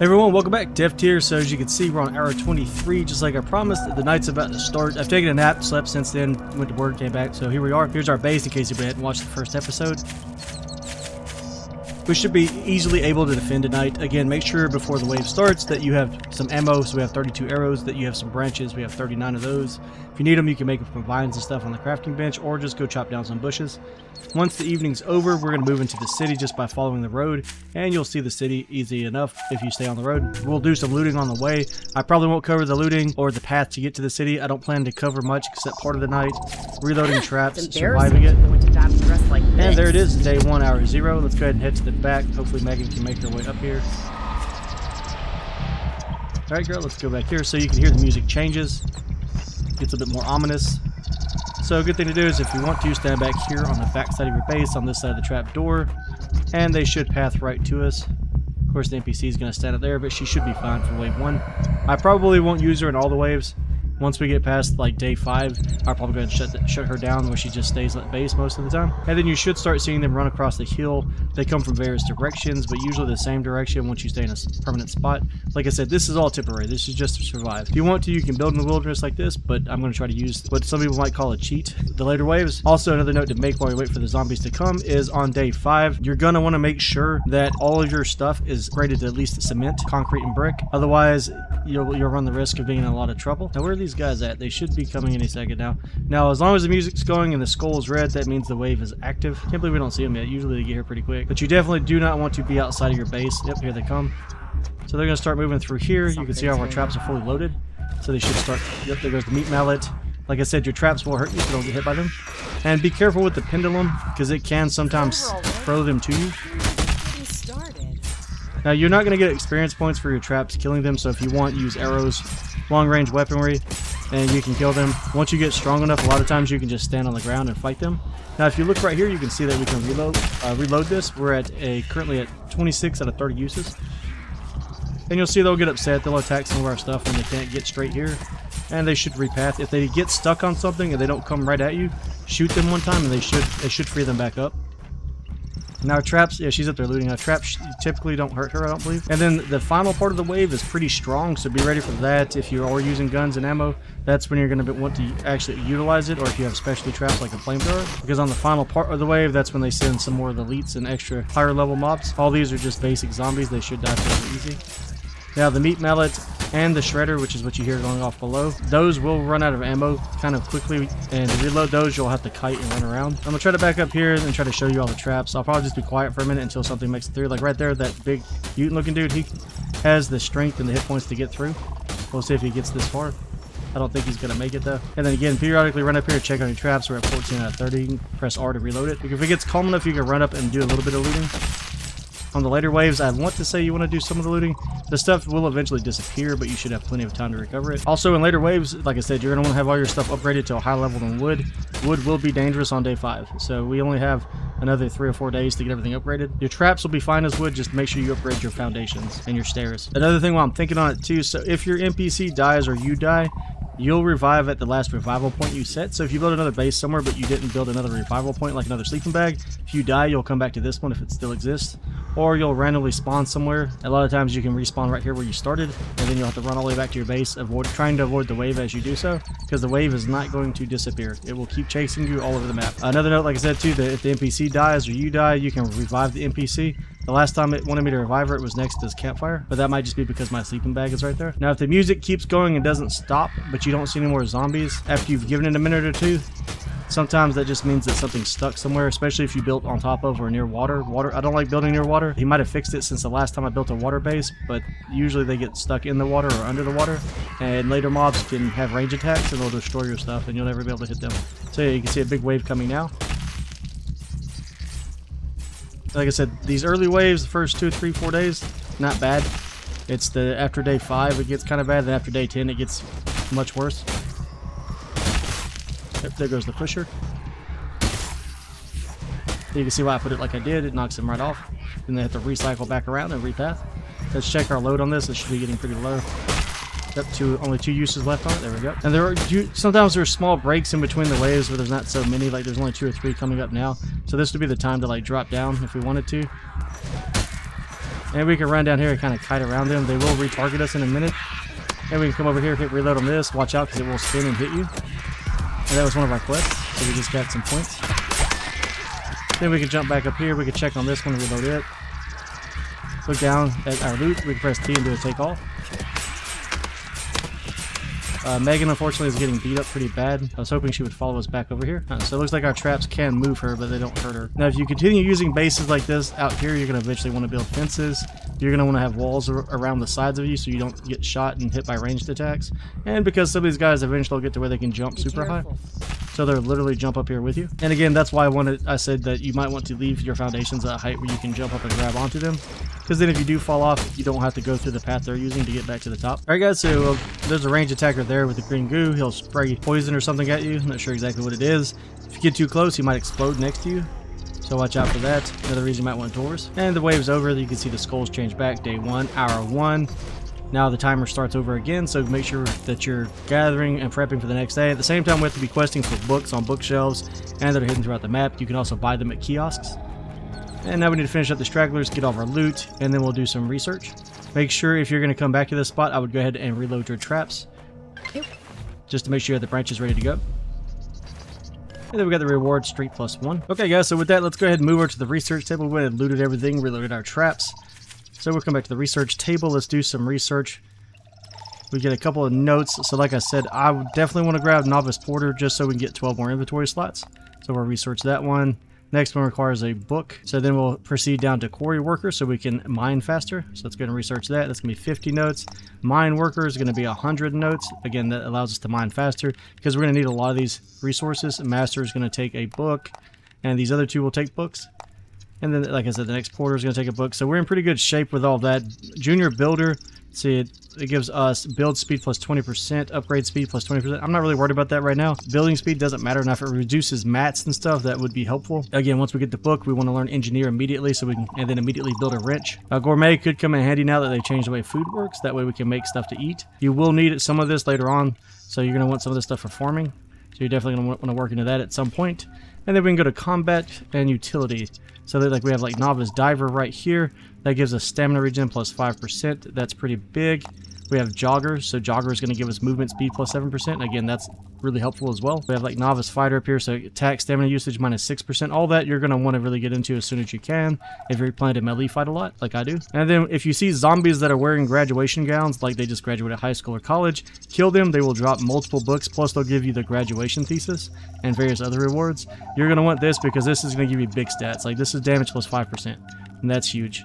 Hey everyone, welcome back. Deft here. So as you can see, we're on hour 23, just like I promised. The night's about to start. I've taken a nap, slept since then, went to work, came back. So here we are. Here's our base in case you hadn't watched the first episode. We should be easily able to defend tonight. Again, make sure before the wave starts that you have some ammo. So we have 32 arrows, that you have some branches. We have 39 of those. If you need them, you can make them from vines and stuff on the crafting bench, or just go chop down some bushes. Once the evening's over, we're going to move into the city just by following the road, and you'll see the city easy enough if you stay on the road. We'll do some looting on the way. I probably won't cover the looting or the path to get to the city. I don't plan to cover much except part of the night, reloading traps, surviving it. And there it is, day 1, hour 0. Let's go ahead and head to the back. Hopefully Megan can make her way up here. Alright girl, let's go back here so you can hear the music changes. Gets a bit more ominous. So a good thing to do is if you want to, stand back here on the back side of your base on this side of the trap door, and they should path right to us. Of course the NPC is going to stand up there, but she should be fine for wave 1. I probably won't use her in all the waves. Once we get past like day 5, I'll probably go ahead and shut her down where she just stays at base most of the time. And then you should start seeing them run across the hill. They come from various directions, but usually the same direction once you stay in a permanent spot. Like I said, this is all temporary. This is just to survive. If you want to, you can build in the wilderness like this, but I'm going to try to use what some people might call a cheat, the later waves. Also, another note to make while we wait for the zombies to come is on day 5, you're going to want to make sure that all of your stuff is graded to at least cement, concrete, and brick. Otherwise, you'll run the risk of being in a lot of trouble. Now, where are these guys at? They should be coming any second now. Now, as long as the music's going and the skull is red, that means the wave is active. Can't believe we don't see them yet. Usually they get here pretty quick. But you definitely do not want to be outside of your base. Yep, here they come. So they're going to start moving through here. You can see how our traps are fully loaded. So they should start. Yep, there goes the meat mallet. Like I said, your traps will hurt you, so don't get hit by them. And be careful with the pendulum, because it can sometimes throw them to you. Now, you're not going to get experience points for your traps killing them, so if you want, use arrows, long-range weaponry, and you can kill them. Once you get strong enough, a lot of times you can just stand on the ground and fight them. Now, if you look right here, you can see that we can reload this. We're at currently at 26 out of 30 uses. And you'll see they'll get upset. They'll attack some of our stuff when they can't get straight here. And they should repath. If they get stuck on something and they don't come right at you, shoot them one time and they should free them back up. Now our traps, yeah, she's up there looting. Our traps typically don't hurt her, I don't believe. And then the final part of the wave is pretty strong, so be ready for that. If you are using guns and ammo, that's when you're going to want to actually utilize it, or if you have specialty traps like a flamethrower. Because on the final part of the wave, that's when they send some more of the elites and extra higher level mobs. All these are just basic zombies. They should die fairly easy. Now the meat mallet and the shredder, which is what you hear going off below, those will run out of ammo kind of quickly, and to reload those you'll have to kite and run around. I'm gonna try to back up here and try to show you all the traps. I'll probably just be quiet for a minute until something makes it through. Like right there, that big mutant looking dude, he has the strength and the hit points to get through. We'll see if he gets this far. I don't think he's gonna make it though. And then again, periodically run up here, check on your traps. We're at 14 out of 30. You can press R to reload it. If it gets calm enough, you can run up and do a little bit of looting. On the later waves, I want to say you want to do some of the looting. The stuff will eventually disappear, but you should have plenty of time to recover it. Also, in later waves, like I said, you're going to want to have all your stuff upgraded to a higher level than wood. Wood will be dangerous on day 5, so we only have another 3 or 4 days to get everything upgraded. Your traps will be fine as wood, just make sure you upgrade your foundations and your stairs. Another thing while I'm thinking on it too, so if your NPC dies or you die, you'll revive at the last revival point you set. So if you build another base somewhere but you didn't build another revival point, like another sleeping bag, if you die, you'll come back to this one if it still exists. Or you'll randomly spawn somewhere. A lot of times you can respawn right here where you started, and then you'll have to run all the way back to your base, trying to avoid the wave as you do so, because the wave is not going to disappear. It will keep chasing you all over the map. Another note, like I said too, that if the NPC dies or you die, you can revive the NPC. The last time it wanted me to revive her, it was next to this campfire, but that might just be because my sleeping bag is right there. Now, if the music keeps going and doesn't stop, but you don't see any more zombies after you've given it a minute or two, sometimes that just means that something's stuck somewhere, especially if you built on top of or near water. I don't like building near water. He might have fixed it since the last time I built a water base, but usually they get stuck in the water or under the water, and later mobs can have range attacks and they'll destroy your stuff and you'll never be able to hit them. So yeah, you can see a big wave coming now. Like I said, these early waves, the first 2, 3, 4 days, not bad. It's the after day 5 it gets kind of bad, then after day 10 it gets much worse. Yep, there goes the pusher. You can see why I put it like I did. It knocks them right off. Then they have to recycle back around and repath. Let's check our load on this. It should be getting pretty low. Yep, only 2 uses left on it. There we go. And sometimes there's small breaks in between the waves where there's not so many. Like there's only 2 or 3 coming up now. So this would be the time to like drop down if we wanted to. And we can run down here and kind of kite around them. They will retarget us in a minute. And we can come over here, hit reload on this. Watch out because it will spin and hit you. And that was one of our quests, so we just got some points. Then we can jump back up here. We can check on this one and reload it. Look down at our loot. We can press T and do a take off. Megan, unfortunately, is getting beat up pretty bad. I was hoping she would follow us back over here. So it looks like our traps can move her, but they don't hurt her. Now, if you continue using bases like this out here, you're going to eventually want to build fences. You're going to want to have walls around the sides of you so you don't get shot and hit by ranged attacks. And because some of these guys eventually will get to where they can jump super high. So they'll literally jump up here with you. And again, that's why I said that you might want to leave your foundations at a height where you can jump up and grab onto them. Because then if you do fall off, you don't have to go through the path they're using to get back to the top. Alright guys, so there's a ranged attacker there with the green goo. He'll spray poison or something at you. I'm not sure exactly what it is. If you get too close, he might explode next to you. So watch out for that. Another reason you might want doors. And the wave's over. You can see the skulls change back. Day 1, hour 1. Now the timer starts over again, so make sure that you're gathering and prepping for the next day. At the same time, we have to be questing for books on bookshelves, and that are hidden throughout the map. You can also buy them at kiosks. And now we need to finish up the stragglers, get all of our loot, and then we'll do some research. Make sure if you're going to come back to this spot, I would go ahead and reload your traps. Just to make sure you have the branches ready to go. And then we got the reward, street +1. Okay guys, so with that, let's go ahead and move over to the research table. We went and looted everything, reloaded our traps. So we'll come back to the research table. Let's do some research. We get a couple of notes. So like I said, I would definitely want to grab Novice Porter just so we can get 12 more inventory slots. So we'll research that one. Next one requires a book. So then we'll proceed down to Quarry Worker so we can mine faster. So let's go ahead and research that. That's going to be 50 notes. Mine Worker is going to be 100 notes. Again, that allows us to mine faster because we're going to need a lot of these resources. Master is going to take a book, and these other two will take books. And then, like I said, the next porter is going to take a book. So we're in pretty good shape with all that. Junior Builder, see, it gives us build speed +20%, upgrade speed +20%. I'm not really worried about that right now. Building speed doesn't matter enough. It reduces mats and stuff. That would be helpful. Again, once we get the book, we want to learn engineer immediately so we can, and then immediately build a wrench. Gourmet could come in handy now that they changed the way food works. That way we can make stuff to eat. You will need some of this later on, so you're going to want some of this stuff for farming. So you're definitely going to want to work into that at some point. And then we can go to combat and utility. So that, like, we have like Novice Diver right here. That gives us stamina regen +5%. That's pretty big. We have Jogger. So Jogger is going to give us movement speed +7%. Again, that's really helpful as well. We have like Novice Fighter up here. So attack stamina usage -6%. All that you're going to want to really get into as soon as you can if you're planning to melee fight a lot like I do. And then if you see zombies that are wearing graduation gowns, like they just graduated high school or college, kill them. They will drop multiple books. Plus they'll give you the graduation thesis and various other rewards. You're going to want this because this is going to give you big stats. Like this is damage +5%. And that's huge.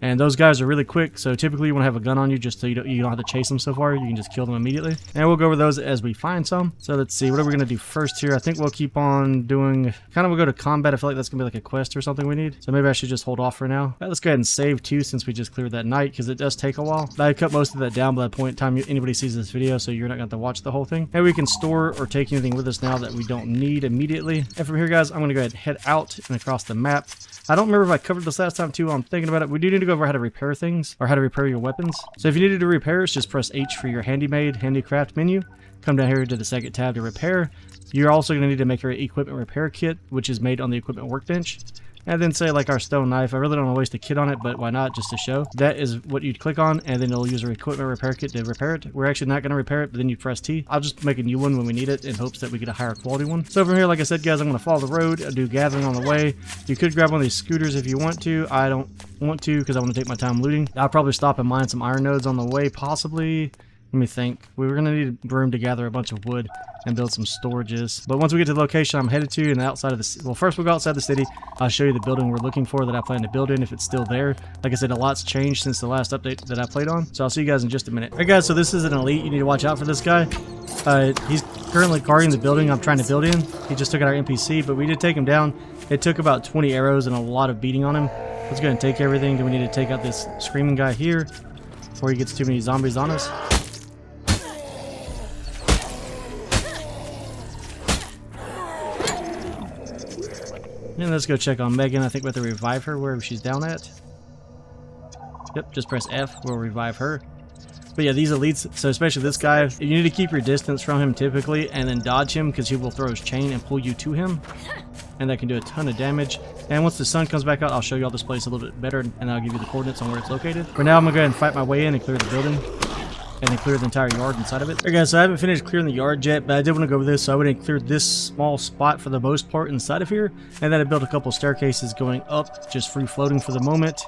And those guys are really quick, so typically you want to have a gun on you just so you don't have to chase them so far. You can just kill them immediately. And we'll go over those as we find some. So let's see, what are we going to do first here? I think we'll keep on doing, we'll go to combat. I feel like that's going to be like a quest or something we need. So maybe I should just hold off for now. All right, let's go ahead and save too since we just cleared that night because it does take a while. I cut most of that down by the point in time anybody sees this video, so you're not going to have to watch the whole thing. And we can store or take anything with us now that we don't need immediately. And from here, guys, I'm going to go ahead and head out and across the map. I don't remember if I covered this last time too. I'm thinking about it. We do need to go over how to repair things or how to repair your weapons. So if you needed to repair, just press H for your handymade, handicraft menu. Come down here to the second tab to repair. You're also going to need to make your equipment repair kit, which is made on the equipment workbench. And then say like our stone knife. I really don't want to waste a kit on it, but why not, just to show. That is what you'd click on, and then it'll use our equipment repair kit to repair it. We're actually not going to repair it, but then you press T. I'll just make a new one when we need it in hopes that we get a higher quality one. So from here, like I said, guys, I'm going to follow the road, do gathering on the way. You could grab one of these scooters if you want to. I don't want to because I want to take my time looting. I'll probably stop and mine some iron nodes on the way, possibly. Let me think. We were going to need room to gather a bunch of wood and build some storages. But once we get to the location I'm headed to and outside of the... Well, first we'll go outside the city. I'll show you the building we're looking for that I plan to build in if it's still there. Like I said, a lot's changed since the last update that I played on. So I'll see you guys in just a minute. Alright guys, so this is an elite. You need to watch out for this guy. He's currently guarding the building I'm trying to build in. He just took out our NPC, but we did take him down. It took about 20 arrows and a lot of beating on him. Let's go ahead and take everything. Then we need to take out this screaming guy here before he gets too many zombies on us. And let's go check on Megan. I think we have to revive her wherever she's down at. Yep, just press F. We'll revive her. But yeah, these elites, so especially this guy, you need to keep your distance from him typically and then dodge him because he will throw his chain and pull you to him. and that can do a ton of damage. And once the sun comes back out, I'll show you all this place a little bit better, and I'll give you the coordinates on where it's located. For now, I'm gonna go ahead and fight my way in and clear the building, and then clear the entire yard inside of it. Alright guys, so I haven't finished clearing the yard yet, but I did want to go over this, so I went and cleared this small spot for the most part inside of here, and then I built a couple staircases going up, just free floating for the moment.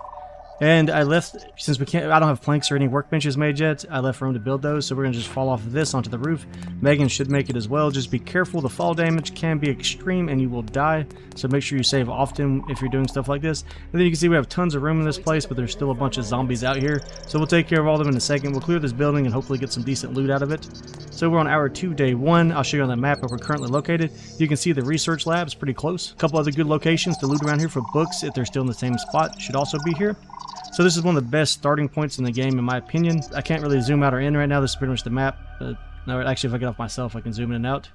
And I left, since I don't have planks or any workbenches made yet, I left room to build those, so we're going to just fall off of this onto the roof. Megan should make it as well. Just be careful, the fall damage can be extreme and you will die, so make sure you save often if you're doing stuff like this. And then you can see we have tons of room in this place, but there's still a bunch of zombies out here, so we'll take care of all of them in a second. We'll clear this building and hopefully get some decent loot out of it. So we're on hour 2, day 1. I'll show you on the map where we're currently located. You can see the research lab's pretty close. A couple other good locations to loot around here for books if they're still in the same spot should also be here. So this is one of the best starting points in the game, in my opinion. I can't really zoom out or in right now. This is pretty much the map. No, actually, if I get off myself, I can zoom in and out.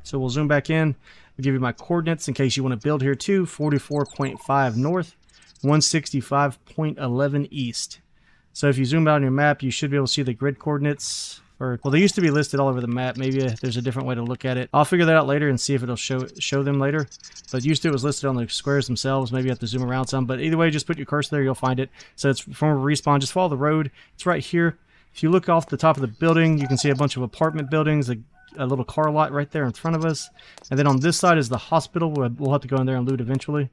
So we'll zoom back in. I'll give you my coordinates in case you want to build here too. 44.5 north, 165.11 east. So if you zoom out on your map, you should be able to see the grid coordinates. Well, they used to be listed all over the map. Maybe there's a different way to look at it. I'll figure that out later and see if it'll show them later. But used to it was listed on the squares themselves. Maybe you have to zoom around some. But either way, just put your cursor there. You'll find it. So it's from a respawn. Just follow the road. It's right here. If you look off the top of the building, you can see a bunch of apartment buildings, a little car lot right there in front of us. And then on this side is the hospital. We'll have to go in there and loot eventually.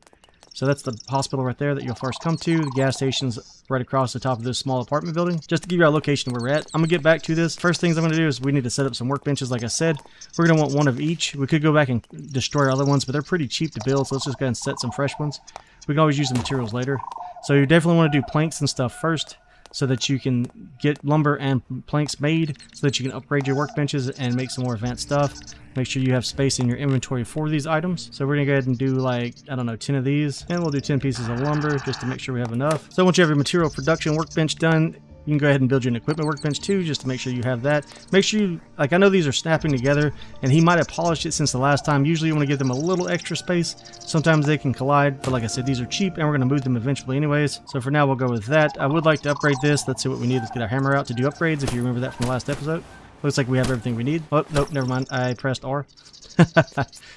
So that's the hospital right there that you'll first come to. The gas station's right across the top of this small apartment building. Just to give you our location where we're at. I'm going to get back to this. First things I'm going to do is we need to set up some workbenches like I said. We're going to want one of each. We could go back and destroy our other ones, but they're pretty cheap to build, so let's just go ahead and set some fresh ones. We can always use the materials later. So you definitely want to do planks and stuff first, so that you can get lumber and planks made, so that you can upgrade your workbenches and make some more advanced stuff. Make sure you have space in your inventory for these items. So we're going to go ahead and do like, I don't know, 10 of these. And we'll do 10 pieces of lumber just to make sure we have enough. So once you have your material production workbench done, you can go ahead and build you an equipment workbench too, just to make sure you have that. Make sure you, like, I know these are snapping together, and he might have polished it since the last time. Usually you want to give them a little extra space. Sometimes they can collide, but like I said, these are cheap, and we're going to move them eventually anyways. So for now, we'll go with that. I would like to upgrade this. Let's see what we need. Let's get our hammer out to do upgrades, if you remember that from the last episode. Looks like we have everything we need. Oh, nope, never mind. I pressed R.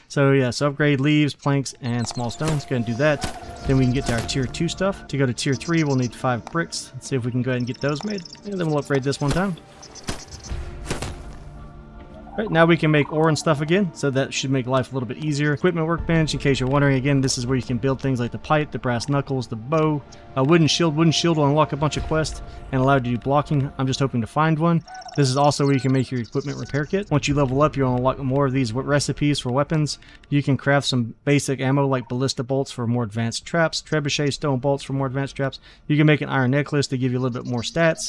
So yeah, so upgrade leaves, planks, and small stones. Go ahead and do that. Then we can get to our tier 2 stuff. To go to tier 3, we'll need 5 bricks. Let's see if we can go ahead and get those made. And then we'll upgrade this one time. Alright, now we can make ore and stuff again, so that should make life a little bit easier. Equipment workbench, in case you're wondering, again, this is where you can build things like the pipe, the brass knuckles, the bow, a wooden shield. Wooden shield will unlock a bunch of quests and allow you to do blocking. I'm just hoping to find one. This is also where you can make your equipment repair kit. Once you level up, you'll unlock more of these recipes for weapons. You can craft some basic ammo like ballista bolts for more advanced traps, trebuchet stone bolts for more advanced traps. You can make an iron necklace to give you a little bit more stats.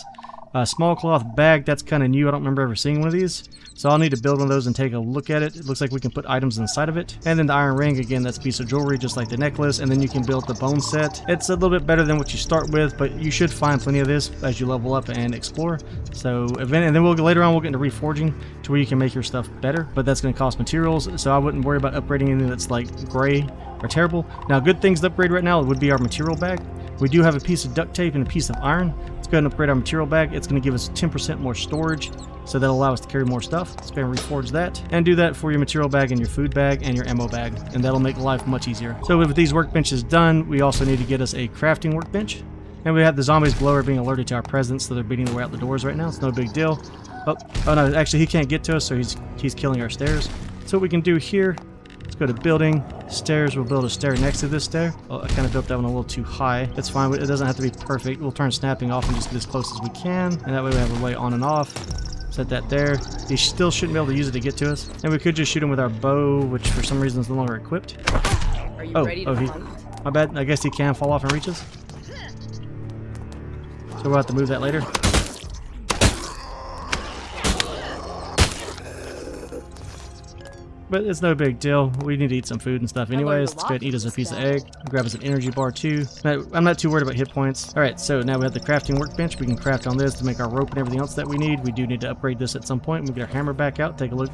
A small cloth bag, that's kind of new. I don't remember ever seeing one of these. So I'll need to build one of those and take a look at it. It looks like we can put items inside of it. And then the iron ring, again, that's a piece of jewelry just like the necklace. And then you can build the bone set. It's a little bit better than what you start with, but you should find plenty of this as you level up and explore. So, and then later on we'll get into reforging to where you can make your stuff better. But that's going to cost materials, so I wouldn't worry about upgrading anything that's like gray or terrible. Now, good things to upgrade right now would be our material bag. We do have a piece of duct tape and a piece of iron. Let's go ahead and upgrade our material bag. It's going to give us 10% more storage, so that'll allow us to carry more stuff. Let's go ahead and reforge that. And do that for your material bag and your food bag and your ammo bag. And that'll make life much easier. So with these workbenches done, we also need to get us a crafting workbench. And we have the zombies below are being alerted to our presence, so they're beating their way out the doors right now. It's no big deal. Oh no, actually he can't get to us, so he's killing our stairs. So what we can do here, let's go to building, stairs. We'll build a stair next to this stair. Oh, I kind of built that one a little too high. That's fine, it doesn't have to be perfect. We'll turn snapping off and just get as close as we can. And that way we have a way on and off. Set that there. He still shouldn't be able to use it to get to us. And we could just shoot him with our bow, which for some reason is no longer equipped. Are you ready to my bad. I guess he can fall off and reach us. So we'll have to move that later. But it's no big deal. We need to eat some food and stuff anyways. Let's go ahead and eat us a piece of egg. Grab us an energy bar too. I'm not too worried about hit points. Alright, so now we have the crafting workbench. We can craft on this to make our rope and everything else that we need. We do need to upgrade this at some point. We'll get our hammer back out. Take a look.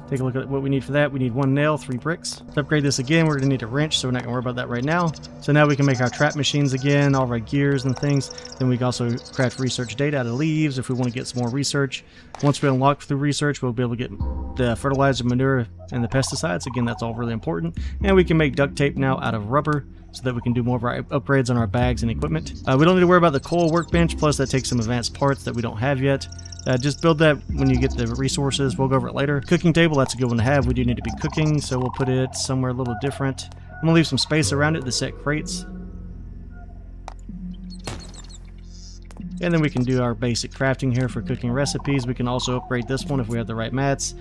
Take a look at what we need for that. We need 1 nail, 3 bricks. To upgrade this again, we're going to need a wrench, so we're not going to worry about that right now. So now we can make our trap machines again, all of our gears and things. Then we can also craft research data out of leaves if we want to get some more research. Once we unlock through research, we'll be able to get the fertilizer, manure, and the pesticides. Again, that's all really important. And we can make duct tape now out of rubber, so that we can do more of our upgrades on our bags and equipment. We don't need to worry about the coal workbench, plus that takes some advanced parts that we don't have yet. Just build that when you get the resources. We'll go over it later. Cooking table, that's a good one to have. We do need to be cooking, so we'll put it somewhere a little different. I'm going to leave some space around it to set crates. And then we can do our basic crafting here for cooking recipes. We can also upgrade this one if we have the right mats.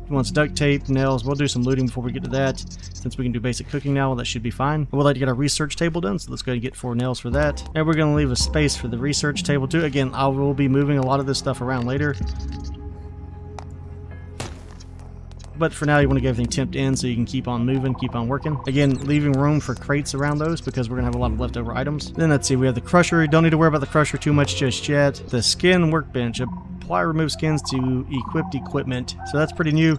Wants duct tape, nails. We'll do some looting before we get to that. Since we can do basic cooking now, well, that should be fine. We'd like to get our research table done, so let's go ahead and get 4 nails for that. And we're going to leave a space for the research table too. Again, I will be moving a lot of this stuff around later. But for now, you want to get everything tipped in so you can keep on moving, keep on working. Again, leaving room for crates around those because we're going to have a lot of leftover items. Then let's see, we have the crusher. Don't need to worry about the crusher too much just yet. The skin workbench. Apply remove skins to equipped equipment. So that's pretty new.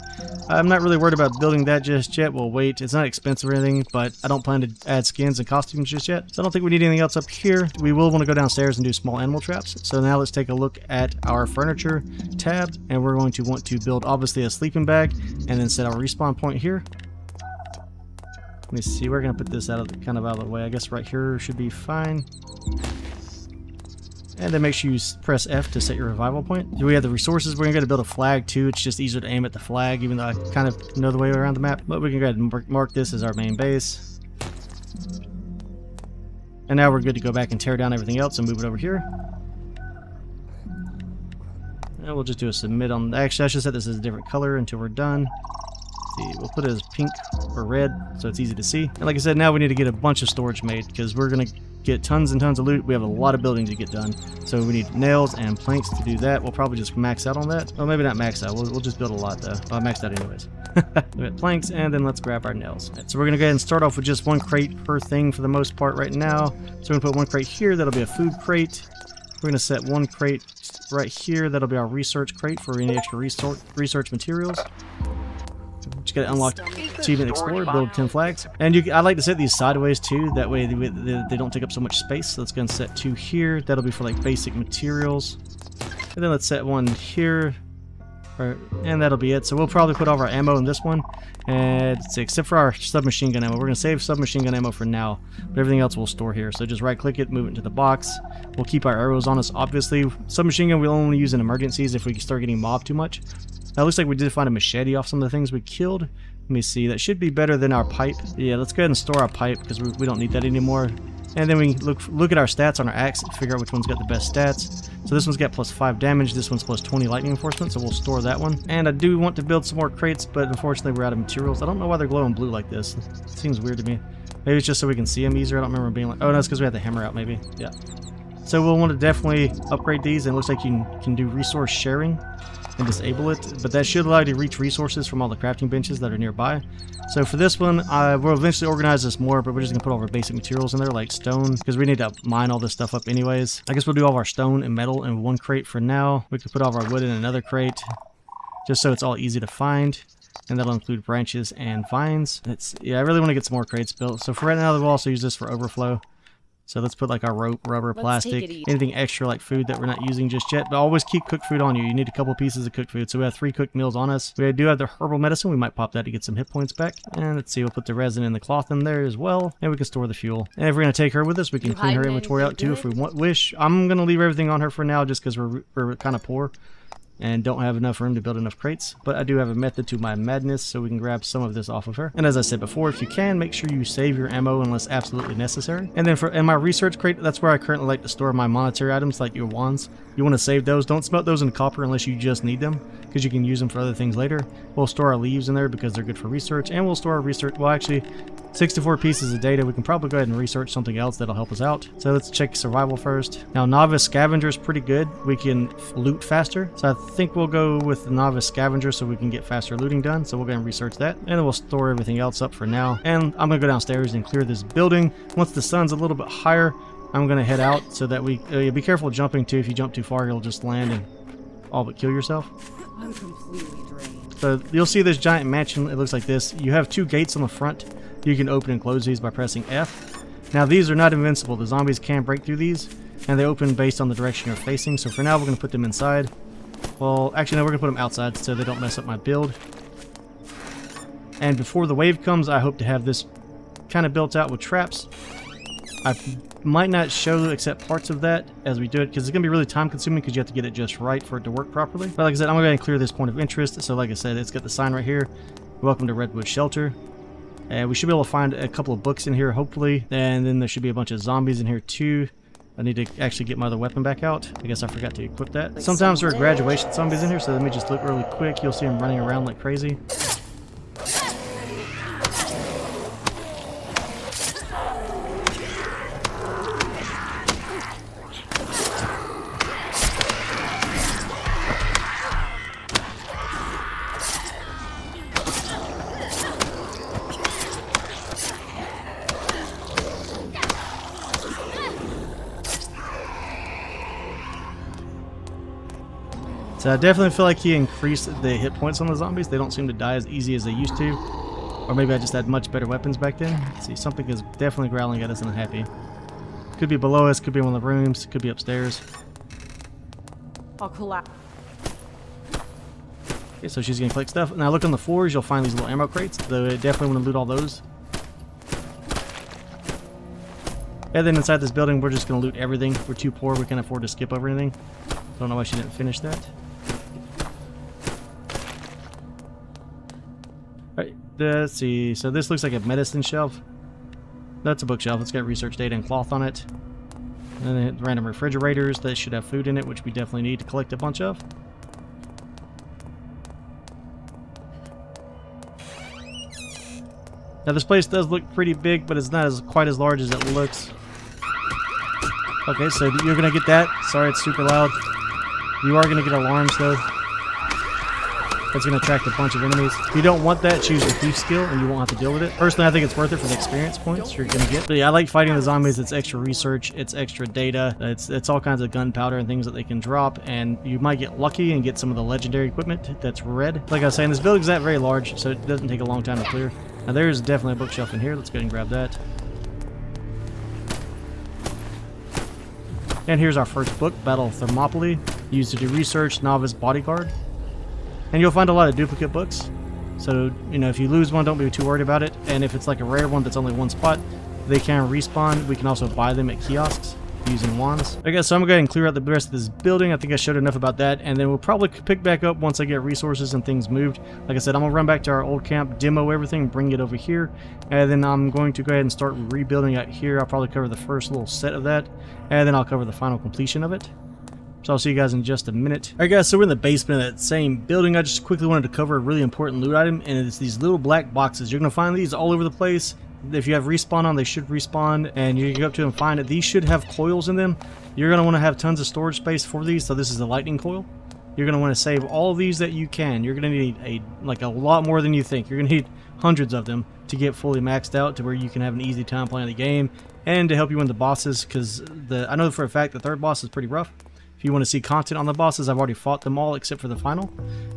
I'm not really worried about building that just yet. We'll wait. It's not expensive or anything, but I don't plan to add skins and costumes just yet. So I don't think we need anything else up here. We will want to go downstairs and do small animal traps. So now let's take a look at our furniture tab, and we're going to want to build obviously a sleeping bag and then set our respawn point here. Let me see, we're going to put this kind of out of the way. I guess right here should be fine. And then make sure you press F to set your revival point. We have the resources. We're going to build a flag too. It's just easier to aim at the flag, even though I kind of know the way around the map. But we can go ahead and mark this as our main base. And now we're good to go back and tear down everything else and move it over here. And we'll just do a submit on... Actually, I should set this as a different color until we're done. Let's see, we'll put it as pink or red so it's easy to see. And like I said, now we need to get a bunch of storage made because we're going to get tons and tons of loot. We have a lot of building to get done, so we need nails and planks to do that. We'll probably just max out on that. Oh, maybe not max out. We'll just build a lot though. I maxed out anyways. We got planks, and then let's grab our nails. Right, so we're gonna go ahead and start off with just 1 crate per thing for the most part right now. So we're gonna put 1 crate here. That'll be a food crate. We're gonna set 1 crate right here. That'll be our research crate for any extra research materials. Just gotta unlock Achievement Explorer, build 10 flags. And I like to set these sideways too, that way they don't take up so much space. So let's go and set 2 here. That'll be for like basic materials. And then let's set 1 here. And that'll be it. So we'll probably put all of our ammo in this one. And except for our submachine gun ammo. We're going to save submachine gun ammo for now. But everything else we'll store here. So just right click it, move it into the box. We'll keep our arrows on us, obviously. Submachine gun we'll only use in emergencies if we start getting mobbed too much. Now, it looks like we did find a machete off some of the things we killed. Let me see. That should be better than our pipe. Yeah, let's go ahead and store our pipe because we don't need that anymore. And then we look at our stats on our axe and figure out which one's got the best stats. So this one's got +5 damage. This one's +20 lightning enforcement, so we'll store that one. And I do want to build some more crates, but unfortunately we're out of materials. I don't know why they're glowing blue like this. It seems weird to me. Maybe it's just so we can see them easier. I don't remember being like... Oh, no, it's because we had the hammer out, maybe. Yeah. So we'll want to definitely upgrade these, and it looks like you can do resource sharing and disable it, but that should allow you to reach resources from all the crafting benches that are nearby. So for this one, we'll eventually organize this more, but we're just gonna put all of our basic materials in there, like stone, because we need to mine all this stuff up anyways. I guess we'll do all of our stone and metal in 1 crate for now. We could put all of our wood in another crate, just so it's all easy to find. And that'll include branches and vines. Yeah, I really want to get some more crates built. So for right now, we'll also use this for overflow. So let's put like our rope, rubber, plastic, anything extra like food that we're not using just yet. But always keep cooked food on you. You need a couple pieces of cooked food. So we have 3 cooked meals on us. We do have the herbal medicine. We might pop that to get some hit points back. And let's see, we'll put the resin and the cloth in there as well. And we can store the fuel. And if we're going to take her with us, we can clean her inventory out too if we wish. I'm going to leave everything on her for now just because we're kind of poor and don't have enough room to build enough crates. But I do have a method to my madness, so we can grab some of this off of her. And as I said before, if you can, make sure you save your ammo unless absolutely necessary. And then in my research crate, that's where I currently like to store my monetary items, like your wands. You want to save those. Don't smelt those in copper unless you just need them, because you can use them for other things later. We'll store our leaves in there because they're good for research, and we'll store our research, well actually, 64 pieces of data. We can probably go ahead and research something else that'll help us out. So let's check survival first. Now, novice scavenger is pretty good. We can loot faster. So I think we'll go with the novice scavenger so we can get faster looting done. So we'll go and research that. And then we'll store everything else up for now. And I'm going to go downstairs and clear this building. Once the sun's a little bit higher, I'm going to head out so that we... be careful jumping too. If you jump too far, you'll just land and all but kill yourself. I'm completely drained. So you'll see this giant mansion. It looks like this. You have 2 gates on the front. You can open and close these by pressing F. Now these are not invincible. The zombies can break through these, and they open based on the direction you're facing. So for now, we're going to put them inside. Well, actually, no, we're going to put them outside so they don't mess up my build. And before the wave comes, I hope to have this kind of built out with traps. I might not show except parts of that as we do it, because it's going to be really time consuming because you have to get it just right for it to work properly. But like I said, I'm going to go ahead and clear this point of interest. So like I said, it's got the sign right here. Welcome to Redwood Shelter. And we should be able to find a couple of books in here, hopefully. And then there should be a bunch of zombies in here too. I need to actually get my other weapon back out. I guess I forgot to equip that. Sometimes there are graduation zombies in here, so let me just look really quick. You'll see them running around like crazy. So I definitely feel like he increased the hit points on the zombies. They don't seem to die as easy as they used to. Or maybe I just had much better weapons back then. Let's see, something is definitely growling at us and unhappy. Could be below us, could be in one of the rooms, could be upstairs. I'll collapse. Okay, so she's gonna collect stuff. Now look on the floors, you'll find these little ammo crates. So definitely want to loot all those. And then inside this building, we're just gonna loot everything. We're too poor, we can't afford to skip over anything. Don't know why she didn't finish that. Alright, let's see. So this looks like a medicine shelf. That's a bookshelf. It's got research data and cloth on it. And then random refrigerators that should have food in it, which we definitely need to collect a bunch of. Now this place does look pretty big, but it's not quite as large as it looks. Okay, so you're gonna get that. Sorry, it's super loud. You are gonna get alarms though. That's gonna attract a bunch of enemies. If you don't want that, choose the thief skill and you won't have to deal with it. Personally, I think it's worth it for the experience points you're gonna get. But yeah, I like fighting the zombies. It's extra research, it's extra data, it's all kinds of gunpowder and things that they can drop, and you might get lucky and get some of the legendary equipment that's red. Like I was saying, this building's not very large, so it doesn't take a long time to clear. Now there's definitely a bookshelf in here. Let's go ahead and grab that. And here's our first book, Battle of Thermopylae, used to do research, novice, bodyguard. And you'll find a lot of duplicate books. So, you know, if you lose one, don't be too worried about it. And if it's like a rare one that's only one spot, they can respawn. We can also buy them at kiosks using wands. Okay, so I'm gonna go ahead and clear out the rest of this building. I think I showed enough about that, and then we'll probably pick back up once I get resources and things moved. Like I said, I'm gonna run back to our old camp, demo everything, bring it over here, and then I'm going to go ahead and start rebuilding out here. I'll probably cover the first little set of that, and then I'll cover the final completion of it. So I'll see you guys in just a minute. Alright guys, so we're in the basement of that same building. I just quickly wanted to cover a really important loot item, and it's these little black boxes. You're gonna find these all over the place. If you have respawn on, they should respawn, and you can go up to them and find it. These should have coils in them. You're going to want to have tons of storage space for these, so this is a lightning coil. You're going to want to save all of these that you can. You're going to need a lot more than you think. You're going to need hundreds of them to get fully maxed out to where you can have an easy time playing the game and to help you win the bosses, because I know for a fact the third boss is pretty rough. If you want to see content on the bosses, I've already fought them all except for the final.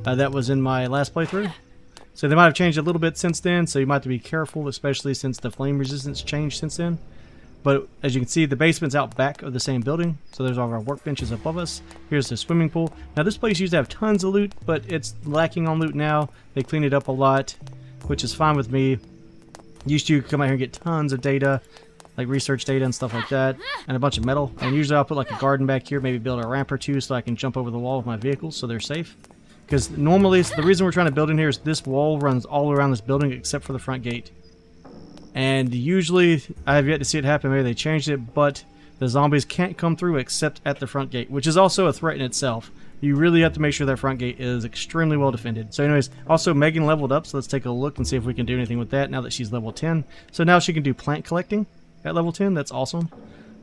That was in my last playthrough. So they might have changed a little bit since then, so you might have to be careful, especially since the flame resistance changed since then. But as you can see, the basement's out back of the same building, so there's all of our workbenches above us. Here's the swimming pool. Now this place used to have tons of loot, but it's lacking on loot now. They cleaned it up a lot, which is fine with me. Used to come out here and get tons of data, like research data and stuff like that, and a bunch of metal. And usually I'll put like a garden back here, maybe build a ramp or two so I can jump over the wall with my vehicles so they're safe. Because normally, the reason we're trying to build in here is this wall runs all around this building except for the front gate. And usually, I have yet to see it happen. Maybe they changed it, but the zombies can't come through except at the front gate, which is also a threat in itself. You really have to make sure that front gate is extremely well defended. So anyways, also Megan leveled up, so let's take a look and see if we can do anything with that now that she's level 10. So now she can do plant collecting at level 10. That's awesome.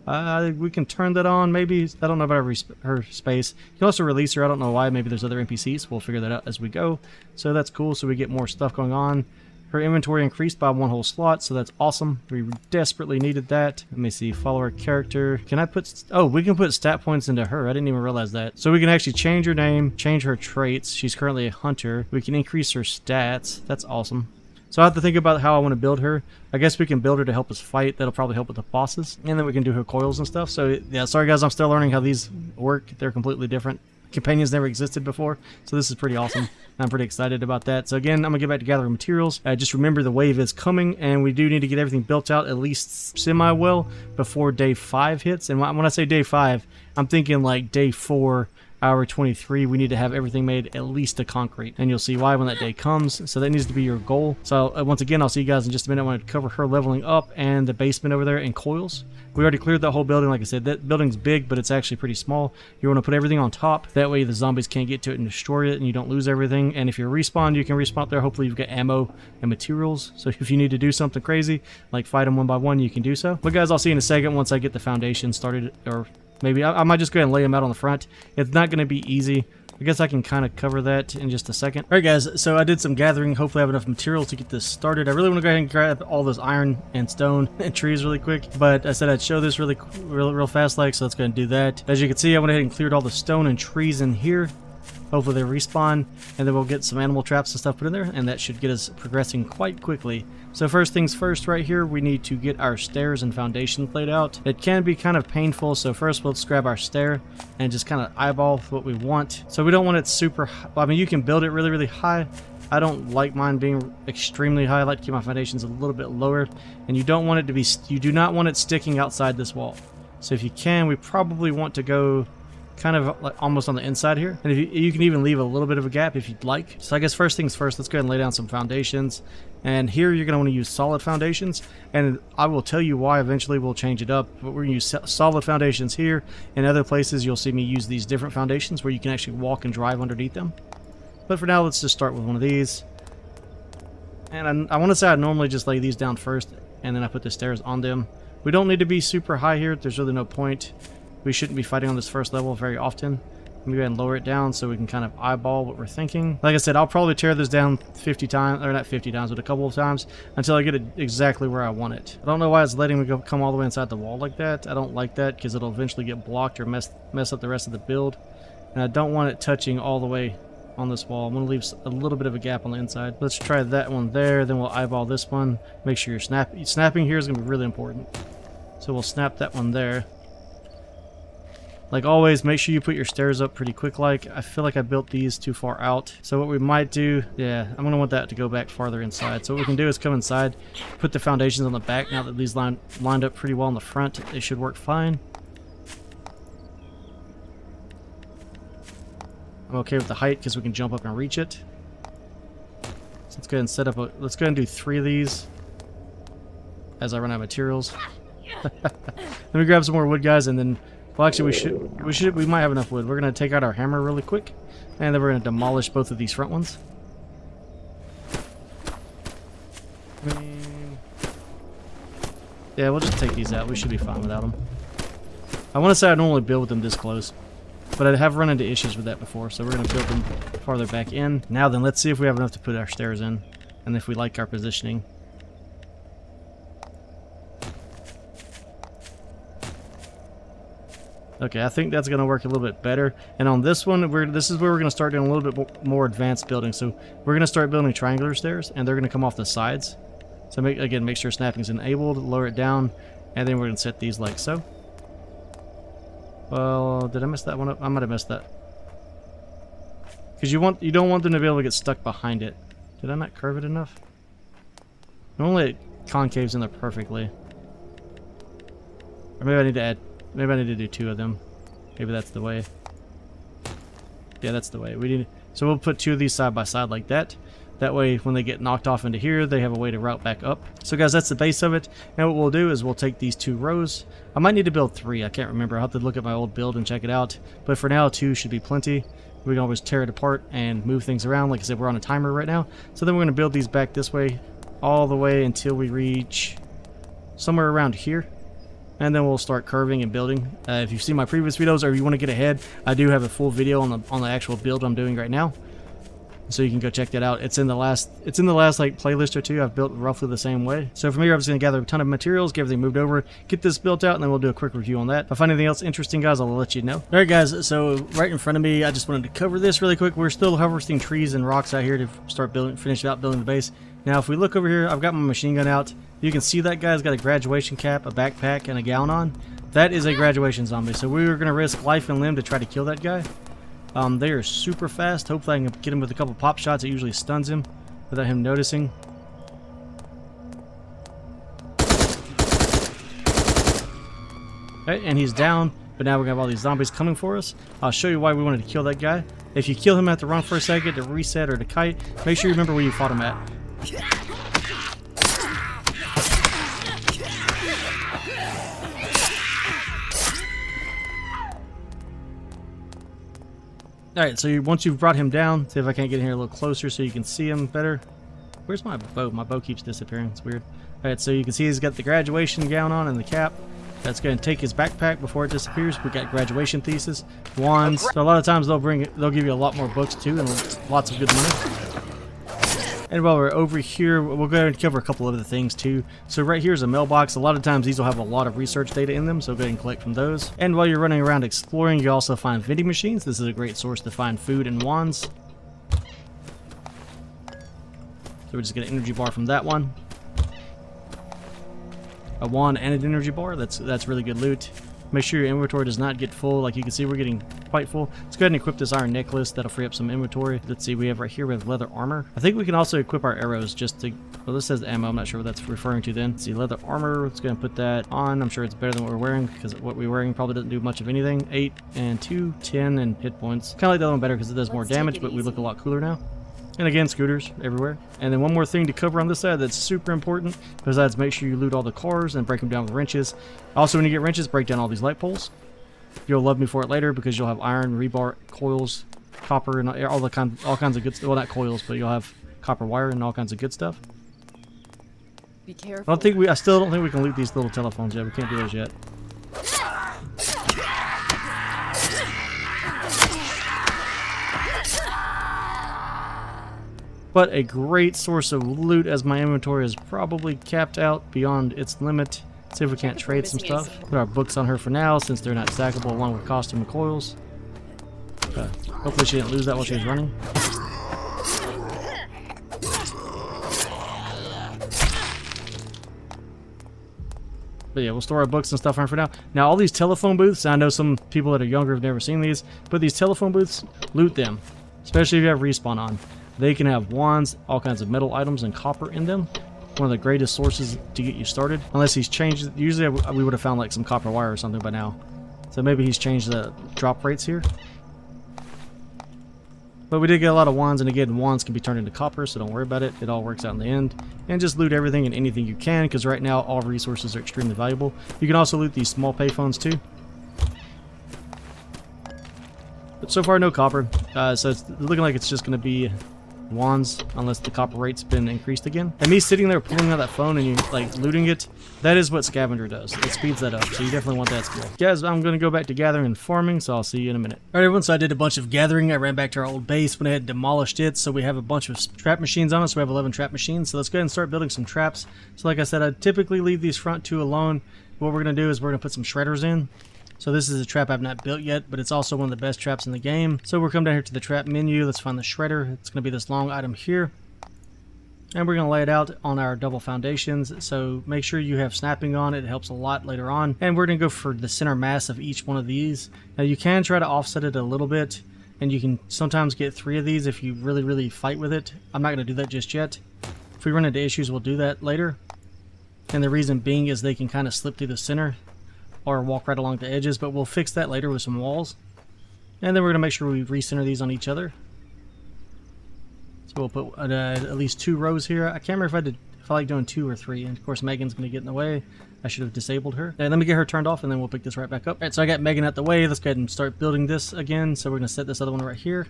We can turn that on, maybe. I don't know about her space. You can also release her. I don't know why. Maybe there's other NPCs. We'll figure that out as we go. So that's cool. So we get more stuff going on. Her inventory increased by 1 whole slot, so that's awesome. We desperately needed that. Let me see, follow her character. Can I put, oh, we can put stat points into her. I didn't even realize that. So we can actually change her name, change her traits. She's currently a hunter. We can increase her stats. That's awesome. So I have to think about how I want to build her. I guess we can build her to help us fight. That'll probably help with the bosses. And then we can do her coils and stuff. So yeah, sorry guys, I'm still learning how these work. They're completely different. Companions never existed before, so this is pretty awesome. I'm pretty excited about that. So again, I'm gonna get back to gathering materials. Just remember the wave is coming, and we do need to get everything built out at least semi-well before day 5 hits. And when I say day 5, I'm thinking like day 4, hour 23. We need to have everything made at least to concrete, and you'll see why when that day comes. So that needs to be your goal. So once again, I'll see you guys in just a minute. I want to cover her leveling up and the basement over there and coils. We already cleared that whole building. Like I said, that building's big, but it's actually pretty small. You want to put everything on top. That way the zombies can't get to it and destroy it, and you don't lose everything. And if you respawn, you can respawn up there. Hopefully you've got ammo and materials. So if you need to do something crazy, like fight them one by one, you can do so. But guys, I'll see you in a second once I get the foundation started. Or maybe I might just go ahead and lay them out on the front. It's not going to be easy. I guess I can kind of cover that in just a second. Alright guys, so I did some gathering. Hopefully I have enough material to get this started. I really want to go ahead and grab all this iron and stone and trees really quick, but I said I'd show this real fast like, so let's go ahead and do that. As you can see, I went ahead and cleared all the stone and trees in here. Hopefully they respawn, and then we'll get some animal traps and stuff put in there, and that should get us progressing quite quickly. So first things first, right here, we need to get our stairs and foundations laid out. It can be kind of painful, so first let's grab our stair and just kind of eyeball what we want. So we don't want it super high. I mean, you can build it really high. I don't like mine being extremely high. I like to keep my foundations a little bit lower, and you don't want it to be, you do not want it sticking outside this wall. So if you can, we probably want to go kind of like almost on the inside here, and if you can even leave a little bit of a gap if you'd like. So I guess first things first, let's go ahead and lay down some foundations, and here you're going to want to use solid foundations, and I will tell you why eventually. We'll change it up, but we're going to use solid foundations here. In other places you'll see me use these different foundations where you can actually walk and drive underneath them, but for now let's just start with one of these. And I want to say I normally just lay these down first and then I put the stairs on them. We don't need to be super high here. There's really no point. We shouldn't be fighting on this first level very often. Let me go ahead and lower it down so we can kind of eyeball what we're thinking. Like I said, I'll probably tear this down 50 times, or not 50 times, but a couple of times until I get it exactly where I want it. I don't know why it's letting me come all the way inside the wall like that. I don't like that because it'll eventually get blocked or mess up the rest of the build. And I don't want it touching all the way on this wall. I'm going to leave a little bit of a gap on the inside. Let's try that one there, then we'll eyeball this one. Make sure you're snapping here is going to be really important. So we'll snap that one there. Like always, make sure you put your stairs up pretty quick. Like, I feel like I built these too far out. So what we might do, yeah, I'm going to want that to go back farther inside. So what we can do is come inside, put the foundations on the back. Now that these lined up pretty well in the front, they should work fine. I'm okay with the height because we can jump up and reach it. So let's go ahead and set up let's go ahead and do 3 of these as I run out of materials. Let me grab some more wood, guys, and then, well, actually we might have enough wood. We're gonna take out our hammer really quick, and then we're gonna demolish both of these front ones. Yeah, we'll just take these out. We should be fine without them. I want to say I normally build with them this close, but I have run into issues with that before, so we're gonna build them farther back in. Now then, let's see if we have enough to put our stairs in, and if we like our positioning. Okay, I think that's going to work a little bit better. And on this one, this is where we're going to start doing a little bit more advanced building. So we're going to start building triangular stairs, and they're going to come off the sides. So make sure snapping is enabled, lower it down, and then we're going to set these like so. Well, did I mess that one up? I might have messed that. Because you don't want them to be able to get stuck behind it. Did I not curve it enough? Normally it concaves in there perfectly. Or maybe I need to add. Maybe I need to do 2 of them. Maybe that's the way. Yeah, that's the way. So we'll put 2 of these side by side like that. That way, when they get knocked off into here, they have a way to route back up. So guys, that's the base of it. And what we'll do is we'll take these 2 rows. I might need to build 3. I can't remember. I'll have to look at my old build and check it out. But for now, 2 should be plenty. We can always tear it apart and move things around. Like I said, we're on a timer right now. So then we're going to build these back this way all the way until we reach somewhere around here. And then we'll start curving and building. If you've seen my previous videos or you want to get ahead, I do have a full video on the actual build I'm doing right now. so you can go check that out. It's in the last like playlist or two. I've built roughly the same way. So from here, I'm just gonna gather a ton of materials, get everything moved over, get this built out, and then we'll do a quick review on that. If I find anything else interesting, guys, I'll let you know. All right, guys. So right in front of me, I just wanted to cover this really quick. We're still harvesting trees and rocks out here to start finish out building the base. Now, if we look over here, I've got my machine gun out. You can see that guy's got a graduation cap, a backpack, and a gown on. That is a graduation zombie. So we were gonna risk life and limb to try to kill that guy. They are super fast. Hopefully I can get him with a couple pop shots. It usually stuns him without him noticing. Okay, and he's down, but now we're gonna have all these zombies coming for us. I'll show you why we wanted to kill that guy. If you kill him, have to run for a second to reset or to kite. Make sure you remember where you fought him at. Alright, so once you've brought him down, see if I can't get in here a little closer so you can see him better. Where's my bow? My bow keeps disappearing. It's weird. Alright, so you can see he's got the graduation gown on and the cap. That's going to take his backpack before it disappears. We got graduation thesis, wands. So a lot of times they'll give you a lot more books too and lots of good money. And while we're over here, we'll go ahead and cover a couple other things too. So right here is a mailbox. A lot of times these will have a lot of research data in them, so go ahead and collect from those. And while you're running around exploring, you also find vending machines. This is a great source to find food and wands. So we're just going to energy bar from that one. A wand and an energy bar. That's really good loot. Make sure your inventory does not get full. Like you can see, we're getting quite full. Let's go ahead and equip this iron necklace. That'll free up some inventory. Let's see, we have right here, we have leather armor. I think we can also equip our arrows just to, well, this says ammo. I'm not sure what that's referring to then. Let's see, leather armor. Let's go ahead and put that on. I'm sure it's better than what we're wearing because what we're wearing probably doesn't do much of anything. 8 and 2, 10 and hit points. Kind of like the other one better because it does more damage, but we look a lot cooler now. And again, scooters everywhere. And then one more thing to cover on this side that's super important, besides make sure you loot all the cars and break them down with wrenches. Also, when you get wrenches, break down all these light poles. You'll love me for it later because you'll have iron, rebar, coils, copper, and all kinds of good stuff. Well, not coils, but you'll have copper wire and all kinds of good stuff. Be careful. I still don't think we can loot these little telephones yet. We can't do those yet. But a great source of loot, as my inventory is probably capped out beyond its limit. See if we can't trade some stuff. Put our books on her for now, since they're not stackable, along with costume and coils. Hopefully she didn't lose that while she was running. But yeah, we'll store our books and stuff on her for now. Now, all these telephone booths, I know some people that are younger have never seen these, but these telephone booths, loot them. Especially if you have respawn on. They can have wands, all kinds of metal items, and copper in them. One of the greatest sources to get you started. Unless he's changed, usually we would have found like some copper wire or something by now. So maybe he's changed the drop rates here. But we did get a lot of wands, and again, wands can be turned into copper, so don't worry about it. It all works out in the end. And just loot everything and anything you can, because right now all resources are extremely valuable. You can also loot these small payphones too. But so far, no copper. So it's looking like it's just going to be wands, unless the copper rate's been increased again. And me sitting there pulling out that phone and you like looting it, that is what scavenger does. It speeds that up, so you definitely want that skill. Guys, I'm going to go back to gathering and farming, so I'll see you in a minute. Alright everyone, so I did a bunch of gathering. I ran back to our old base, went ahead and demolished it, so we have a bunch of trap machines on us. We have 11 trap machines, so let's go ahead and start building some traps. So like I said, I typically leave these front two alone. What we're going to do is we're going to put some shredders in. So this is a trap I've not built yet, but it's also one of the best traps in the game. So we're coming down here to the trap menu. Let's find the shredder. It's going to be this long item here. And we're going to lay it out on our double foundations. So make sure you have snapping on. It helps a lot later on. And we're going to go for the center mass of each one of these. Now you can try to offset it a little bit. And you can sometimes get 3 of these if you really fight with it. I'm not going to do that just yet. If we run into issues, we'll do that later. And the reason being is they can kind of slip through the center or walk right along the edges, but we'll fix that later with some walls. And then we're going to make sure we recenter these on each other. So we'll put at least 2 rows here. I can't remember if I like doing 2 or 3. And of course Megan's going to get in the way. I should have disabled her. Let me get her turned off and then we'll pick this right back up. Alright, so I got Megan out the way. Let's go ahead and start building this again. So we're going to set this other one right here.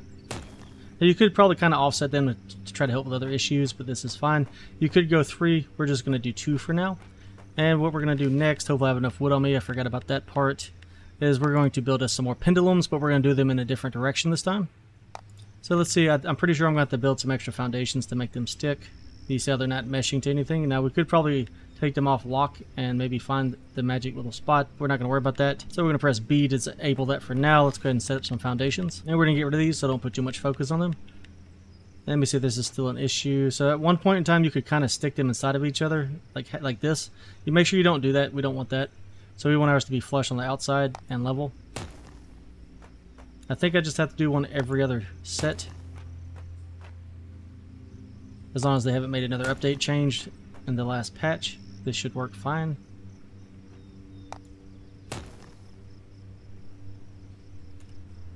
Now you could probably kind of offset them to try to help with other issues, but this is fine. You could go 3. We're just going to do 2 for now. And what we're going to do next, hopefully I have enough wood on me, I forgot about that part, is we're going to build us some more pendulums, but we're going to do them in a different direction this time. So let's see, I'm pretty sure I'm going to have to build some extra foundations to make them stick. You see how they're not meshing to anything? Now we could probably take them off lock and maybe find the magic little spot. We're not going to worry about that. So we're going to press B to disable that for now. Let's go ahead and set up some foundations. And we're going to get rid of these so don't put too much focus on them. Let me see if this is still an issue. So at one point in time you could kind of stick them inside of each other like this. You make sure you don't do that. We don't want that. So we want ours to be flush on the outside and level. I think I just have to do one every other set. As long as they haven't made another update change in the last patch, this should work fine.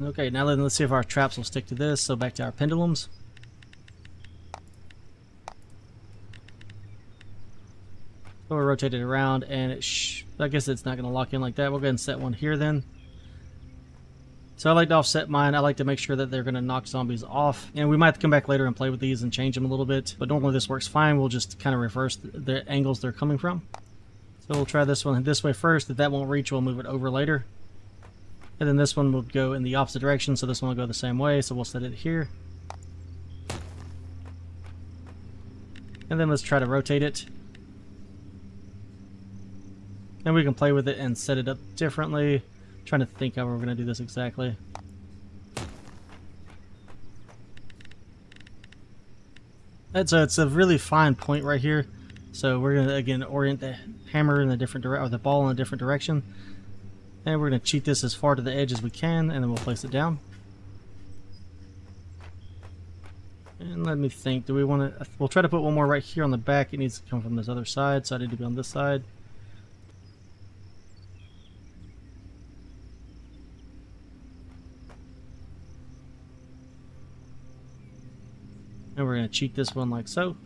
Okay, now then let's see if our traps will stick to this. So back to our pendulums. So we'll rotate it around and I guess it's not going to lock in like that. We'll go ahead and set one here then. So I like to offset mine. I like to make sure that they're going to knock zombies off. And we might have to come back later and play with these and change them a little bit. But normally this works fine. We'll just kind of reverse the angles they're coming from. So we'll try this one this way first. If that won't reach, we'll move it over later. And then this one will go in the opposite direction. So this one will go the same way. So we'll set it here. And then let's try to rotate it. And we can play with it and set it up differently. Trying to think how we're going to do this exactly. It's a really fine point right here. So we're going to again orient the hammer in a different direction, or the ball in a different direction. And we're going to cheat this as far to the edge as we can, and then we'll place it down. And let me think. Do we want to? We'll try to put one more right here on the back. It needs to come from this other side, so I need to be on this side. And we're going to cheat this one like so.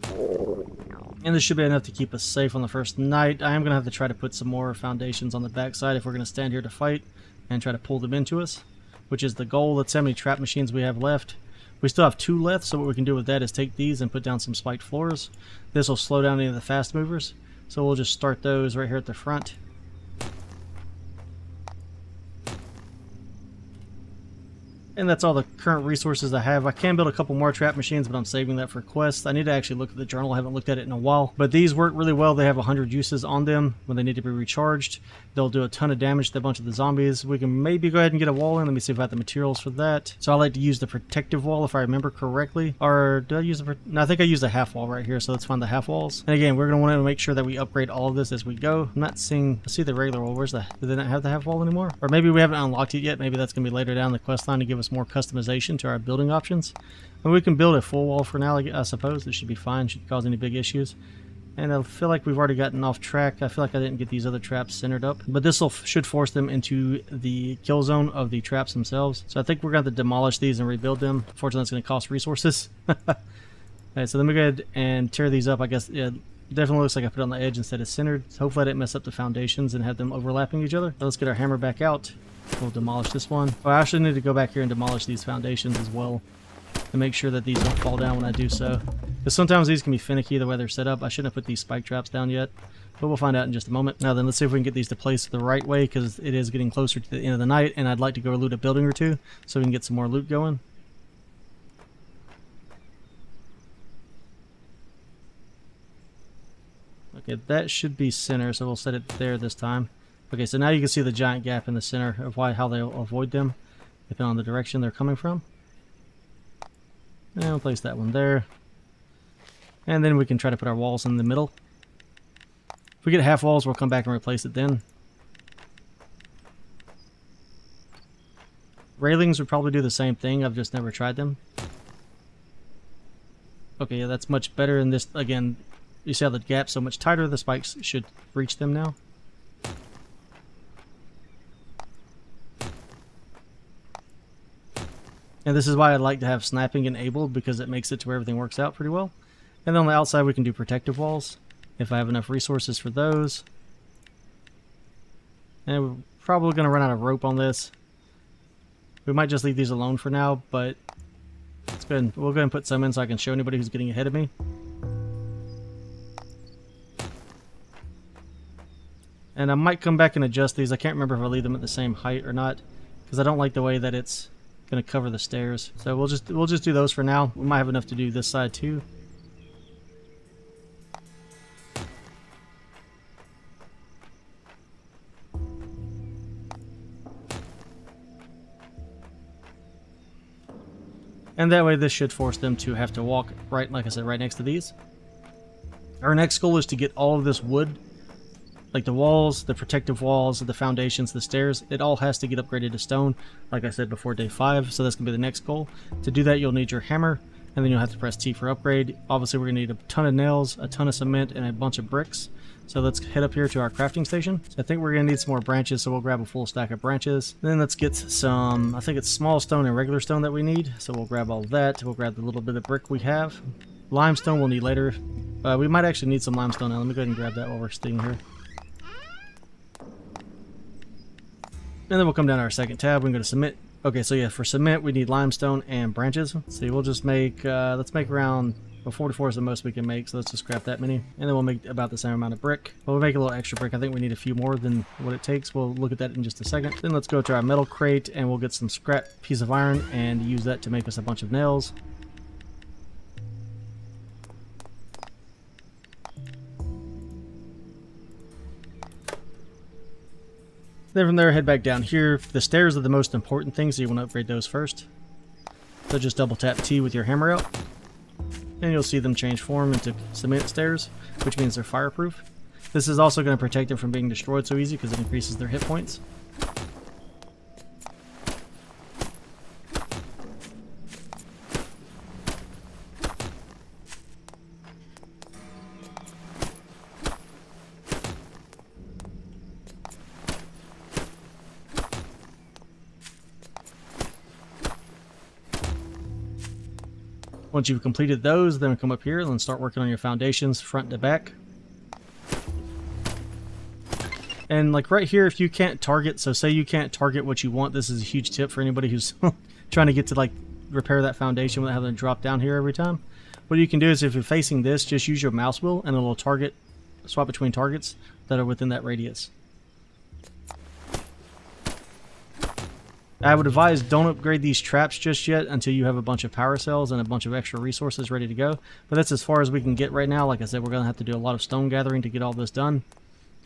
And this should be enough to keep us safe on the first night. I am going to have to try to put some more foundations on the backside if we're going to stand here to fight and try to pull them into us, which is the goal. Let's see how many trap machines we have left. We still have 2 left, so what we can do with that is take these and put down some spiked floors. This will slow down any of the fast movers. So we'll just start those right here at the front. And that's all the current resources I have. I can build a couple more trap machines, but I'm saving that for quests. I need to actually look at the journal. I haven't looked at it in a while. But these work really well. They have 100 uses on them when they need to be recharged. They'll do a ton of damage to a bunch of the zombies. We can maybe go ahead and get a wall in. Let me see if I have the materials for that. So I like to use the protective wall if I remember correctly. Or did I use the... No, I think I used a half wall right here. So let's find the half walls. And again, we're going to want to make sure that we upgrade all of this as we go. I'm not seeing... I see the regular wall. Where's the... Do they not have the half wall anymore? Or maybe we haven't unlocked it yet. Maybe that's going to be later down the quest line to give us more customization to our building options. And we can build a full wall for now, I suppose. It should be fine. Shouldn't cause any big issues. And I feel like we've already gotten off track. I feel like I didn't get these other traps centered up. But this should force them into the kill zone of the traps themselves. So I think we're going to have to demolish these and rebuild them. Unfortunately, it's going to cost resources. Alright, so let me go ahead and tear these up. I guess it definitely looks like I put it on the edge instead of centered. Hopefully I didn't mess up the foundations and have them overlapping each other. So let's get our hammer back out. We'll demolish this one. Oh, I actually need to go back here and demolish these foundations as well to make sure that these don't fall down when I do so. Because sometimes these can be finicky the way they're set up. I shouldn't have put these spike traps down yet, but we'll find out in just a moment. Now then, let's see if we can get these to place the right way, because it is getting closer to the end of the night, and I'd like to go loot a building or two so we can get some more loot going. Okay, that should be center, so we'll set it there this time. Okay, so now you can see the giant gap in the center of how they'll avoid them, depending on the direction they're coming from. And we'll place that one there. And then we can try to put our walls in the middle. If we get half walls, we'll come back and replace it then. Railings would probably do the same thing. I've just never tried them. Okay, yeah, that's much better. And this, again, you see how the gap's so much tighter, the spikes should reach them now. And this is why I like to have snapping enabled, because it makes it to where everything works out pretty well. And then on the outside we can do protective walls if I have enough resources for those. And we're probably going to run out of rope on this. We might just leave these alone for now, but let's go ahead we'll go ahead and put some in so I can show anybody who's getting ahead of me. And I might come back and adjust these. I can't remember if I leave them at the same height or not, because I don't like the way that it's gonna cover the stairs. So we'll just do those for now. We might have enough to do this side too. And that way this should force them to have to walk right, like I said, right next to these. Our next goal is to get all of this wood, like the walls, the protective walls, the foundations, the stairs. It all has to get upgraded to stone, like I said before, day 5. So that's going to be the next goal. To do that, you'll need your hammer, and then you'll have to press T for upgrade. Obviously, we're going to need a ton of nails, a ton of cement, and a bunch of bricks. So let's head up here to our crafting station. So I think we're going to need some more branches, so we'll grab a full stack of branches. Then let's get some, I think it's small stone and regular stone that we need. So we'll grab all that. We'll grab the little bit of brick we have. Limestone we'll need later. We might actually need some limestone now. Let me go ahead and grab that while we're staying here. And then we'll come down to our second tab. We can go to cement. Okay, so yeah, for cement we need limestone and branches. So we'll just make, let's make around, well, 44 is the most we can make, so let's just scrap that many. And then we'll make about the same amount of brick. But we'll make a little extra brick. I think we need a few more than what it takes. We'll look at that in just a second. Then let's go to our metal crate and we'll get some scrap piece of iron and use that to make us a bunch of nails. Then from there, head back down here. The stairs are the most important thing, so you want to upgrade those first. So just double tap T with your hammer out, and you'll see them change form into cement stairs, which means they're fireproof. This is also going to protect them from being destroyed so easy because it increases their hit points. Once you've completed those, then come up here and start working on your foundations front to back. And like right here, if you can't target, so say you can't target what you want, this is a huge tip for anybody who's trying to get to like repair that foundation without having to drop down here every time. What you can do is if you're facing this, just use your mouse wheel and it'll swap between targets that are within that radius. I would advise don't upgrade these traps just yet until you have a bunch of power cells and a bunch of extra resources ready to go. But that's as far as we can get right now. Like I said, we're going to have to do a lot of stone gathering to get all this done.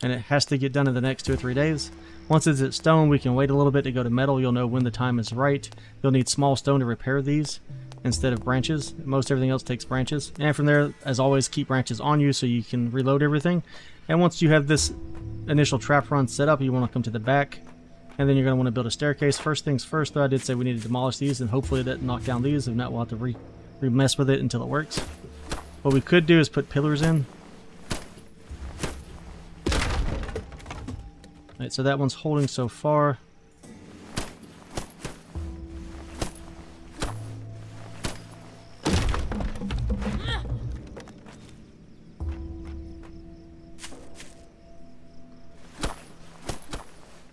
And it has to get done in the next 2 or 3 days. Once it's at stone, we can wait a little bit to go to metal. You'll know when the time is right. You'll need small stone to repair these instead of branches. Most everything else takes branches. And from there, as always, keep branches on you so you can reload everything. And once you have this initial trap run set up, you want to come to the back. And then you're going to want to build a staircase. First things first, though, I did say we need to demolish these, and hopefully that knock down these. If not, we'll have to mess with it until it works. What we could do is put pillars in. Alright, so that one's holding so far.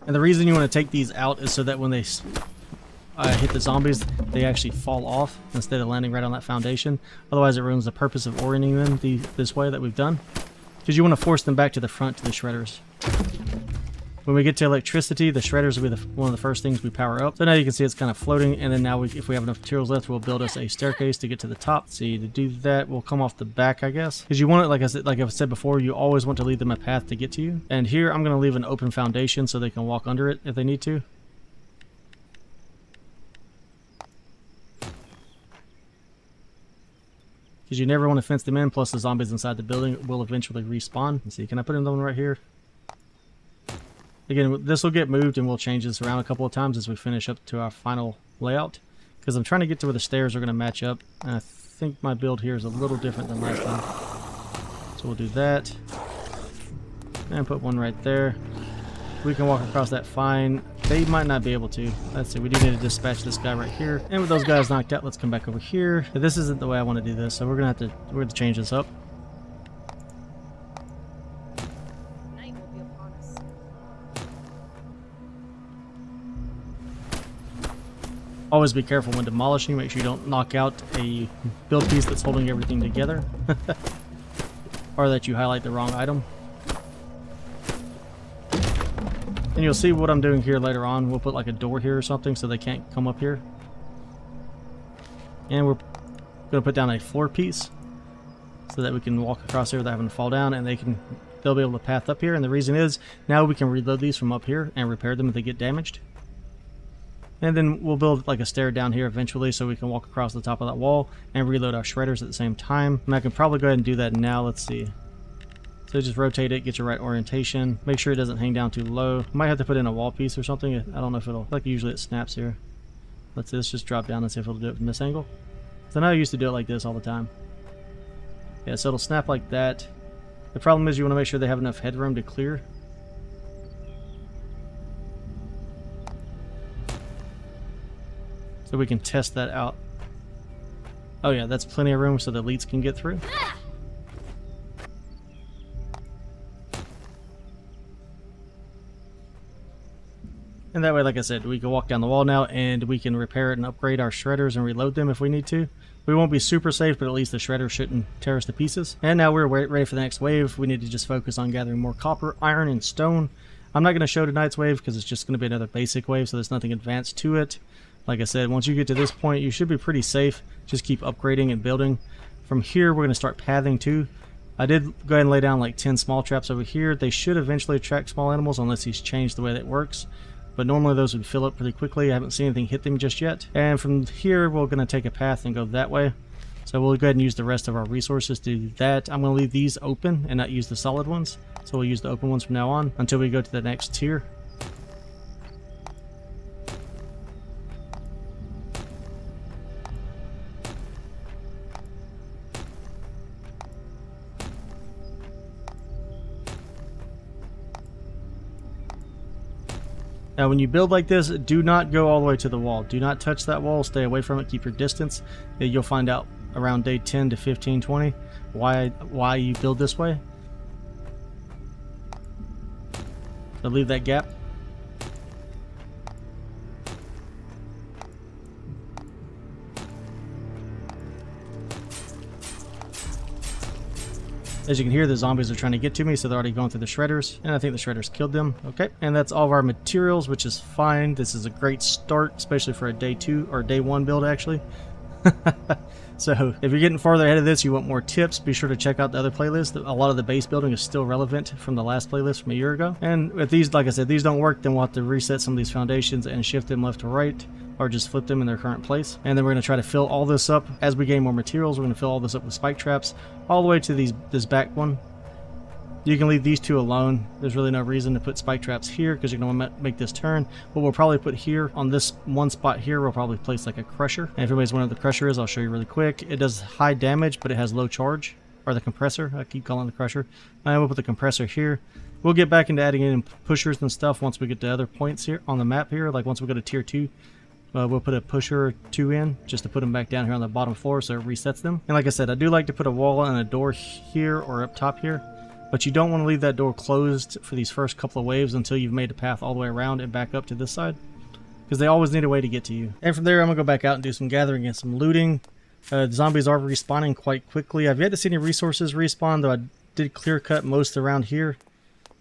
And the reason you want to take these out is so that when they hit the zombies, they actually fall off instead of landing right on that foundation. Otherwise, it ruins the purpose of orienting them this way that we've done. Because you want to force them back to the front to the shredders. When we get to electricity, the shredders will be one of the first things we power up. So now you can see it's kind of floating, and then now if we have enough materials left, we'll build us a staircase to get to the top. See, to do that, we'll come off the back, I guess. Because you want it, like I've said before, you always want to leave them a path to get to you. And here, I'm going to leave an open foundation so they can walk under it if they need to. Because you never want to fence them in, plus the zombies inside the building will eventually respawn. Let's see, can I put in the one right here? Again, this will get moved and we'll change this around a couple of times as we finish up to our final layout. Because I'm trying to get to where the stairs are going to match up. And I think my build here is a little different than last time. So we'll do that. And put one right there. We can walk across that fine. They might not be able to. Let's see, we do need to dispatch this guy right here. And with those guys knocked out, let's come back over here. But this isn't the way I want to do this, so we're going to change this up. Always be careful when demolishing. Make sure you don't knock out a build piece that's holding everything together. Or that you highlight the wrong item. And you'll see what I'm doing here later on. We'll put like a door here or something so they can't come up here. And we're going to put down a floor piece so that we can walk across here without having to fall down, and they'll be able to path up here. And the reason is now we can reload these from up here and repair them if they get damaged. And then we'll build like a stair down here eventually so we can walk across the top of that wall and reload our shredders at the same time. And I can probably go ahead and do that now. Let's see. So just rotate it, get your right orientation. Make sure it doesn't hang down too low. Might have to put in a wall piece or something. I don't know if it'll, like usually it snaps here. Let's just drop down and see if it'll do it from this angle. So now I used to do it like this all the time. Yeah, so it'll snap like that. The problem is you want to make sure they have enough headroom to clear. So we can test that out. Oh yeah, that's plenty of room so the elites can get through. And that way, like I said, we can walk down the wall now and we can repair it and upgrade our shredders and reload them if we need to. We won't be super safe, but at least the shredder shouldn't tear us to pieces. And now we're ready for the next wave. We need to just focus on gathering more copper, iron, and stone. I'm not going to show tonight's wave because it's just going to be another basic wave, so there's nothing advanced to it. Like I said, once you get to this point, you should be pretty safe. Just keep upgrading and building. From here, we're going to start pathing too. I did go ahead and lay down like 10 small traps over here. They should eventually attract small animals unless he's changed the way that works. But normally those would fill up pretty quickly. I haven't seen anything hit them just yet. And from here, we're going to take a path and go that way. So we'll go ahead and use the rest of our resources to do that. I'm going to leave these open and not use the solid ones. So we'll use the open ones from now on until we go to the next tier. Now when you build like this, do not go all the way to the wall. Do not touch that wall. Stay away from it. Keep your distance. You'll find out around day 10 to 15, 20 why you build this way. So leave that gap. As you can hear, the zombies are trying to get to me, so they're already going through the shredders, and I think the shredders killed them. Okay, and that's all of our materials, which is fine. This is a great start, especially for a day 2 or day 1 build, actually. So if you're getting farther ahead of this, you want more tips, be sure to check out the other playlist. A lot of the base building is still relevant from the last playlist from a year ago. And if these, like I said, these don't work, then we'll have to reset some of these foundations and shift them left to right, or just flip them in their current place. And then we're going to try to fill all this up. As we gain more materials, we're going to fill all this up with spike traps all the way to this back one. You can leave these two alone. There's really no reason to put spike traps here because you're going to make this turn. But we'll probably put here on this one spot here, we'll probably place like a crusher. And if everybody's wondering what the crusher is, I'll show you really quick. It does high damage, but it has low charge. Or the compressor, I keep calling it the crusher. And we'll put the compressor here. We'll get back into adding in pushers and stuff once we get to other points here on the map here. Like once we go to tier 2. We'll put a pusher or 2 in just to put them back down here on the bottom floor so it resets them. And like I said, I do like to put a wall and a door here or up top here. But you don't want to leave that door closed for these first couple of waves until you've made a path all the way around and back up to this side. Because they always need a way to get to you. And from there, I'm going to go back out and do some gathering and some looting. The zombies are respawning quite quickly. I've yet to see any resources respawn, though I did clear cut most around here.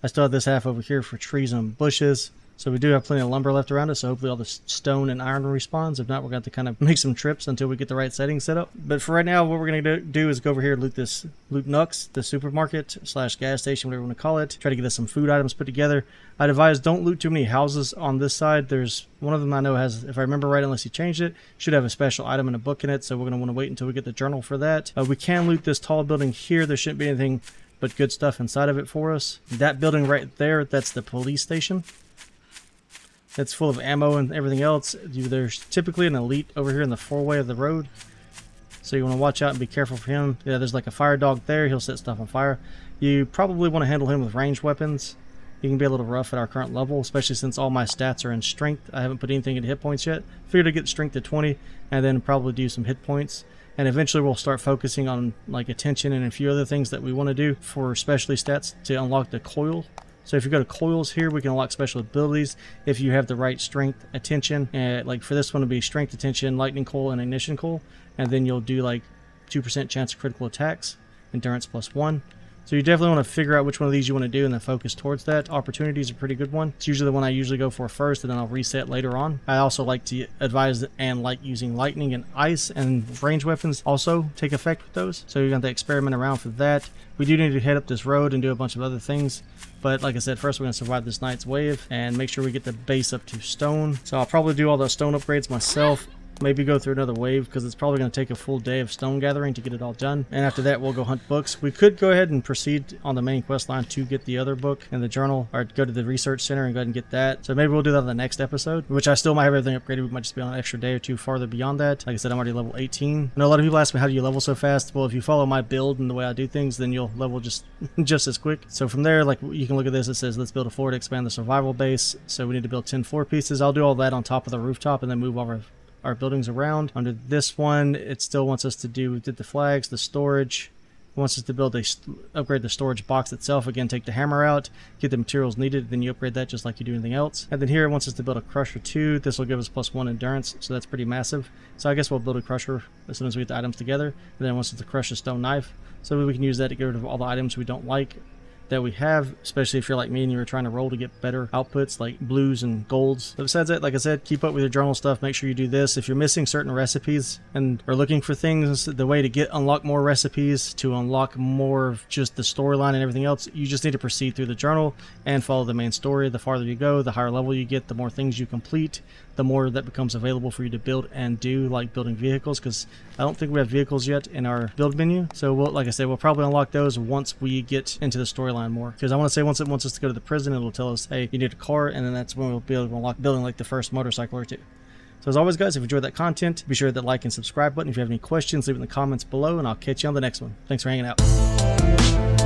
I still have this half over here for trees and bushes. So we do have plenty of lumber left around us, so hopefully all the stone and iron respawns. If not, we're going to have to kind of make some trips until we get the right settings set up. But for right now, what we're going to do is go over here and loot Nux, the supermarket / gas station, whatever you want to call it. Try to get us some food items put together. I'd advise don't loot too many houses on this side. There's one of them I know has, if I remember right, unless you changed it, should have a special item and a book in it. So we're going to want to wait until we get the journal for that. We can loot this tall building here. There shouldn't be anything but good stuff inside of it for us. That building right there, that's the police station. It's full of ammo and everything else. There's typically an elite over here in the four-way of the road. So you want to watch out and be careful for him. Yeah, there's like a fire dog there. He'll set stuff on fire. You probably want to handle him with ranged weapons. He can be a little rough at our current level, especially since all my stats are in strength. I haven't put anything in hit points yet. Figured to get strength to 20 and then probably do some hit points. And eventually we'll start focusing on like attention and a few other things that we want to do for specialty stats to unlock the coil. So if you go to coils here, we can unlock special abilities if you have the right strength, attention, like for this one to be strength, attention, lightning coil, and ignition coil, and then you'll do like 2% chance of critical attacks, endurance +1. So you definitely want to figure out which one of these you want to do and then focus towards that. Opportunity is a pretty good one. It's usually the one I usually go for first, and then I'll reset later on. I also like to advise and like using lightning and ice, and range weapons also take effect with those. So you're going to experiment around for that. We do need to head up this road and do a bunch of other things. But like I said, first we're going to survive this night's wave and make sure we get the base up to stone. So I'll probably do all those stone upgrades myself. Maybe go through another wave because it's probably going to take a full day of stone gathering to get it all done. And after that, we'll go hunt books. We could go ahead and proceed on the main quest line to get the other book and the journal, or go to the research center and go ahead and get that. So maybe we'll do that in the next episode, which I still might have everything upgraded. We might just be on an extra day or two farther beyond that. Like I said, I'm already level 18. I know a lot of people ask me, how do you level so fast? Well, if you follow my build and the way I do things, then you'll level just as quick. So from there, like you can look at this, it says, let's build a floor to expand the survival base. So we need to build 10 floor pieces. I'll do all that on top of the rooftop and then move over our buildings around. Under this one, it still wants us to do, we did the flags, the storage. It wants us to build upgrade the storage box itself. Again, take the hammer out, get the materials needed, then you upgrade that just like you do anything else. And then here it wants us to build a crusher too. This will give us +1 endurance, so that's pretty massive. So I guess we'll build a crusher as soon as we get the items together. And then it wants us to crush a stone knife, so we can use that to get rid of all the items we don't like that we have, especially if you're like me and you're trying to roll to get better outputs like blues and golds. But besides that, like I said, keep up with your journal stuff. Make sure you do this. If you're missing certain recipes and are looking for things, the way to unlock more recipes, to unlock more of just the storyline and everything else, you just need to proceed through the journal and follow the main story. The farther you go, the higher level you get, the more things you complete, the more that becomes available for you to build and do, like building vehicles, because I don't think we have vehicles yet in our build menu. So like I said, we'll probably unlock those once we get into the storyline more, because I want to say once it wants us to go to the prison, it'll tell us, hey, you need a car, and then that's when we'll be able to unlock building like the first motorcycle or two. So as always, guys, if you enjoyed that content, be sure to hit that like and subscribe button. If you have any questions, leave it in the comments below, and I'll catch you on the next one. Thanks for hanging out.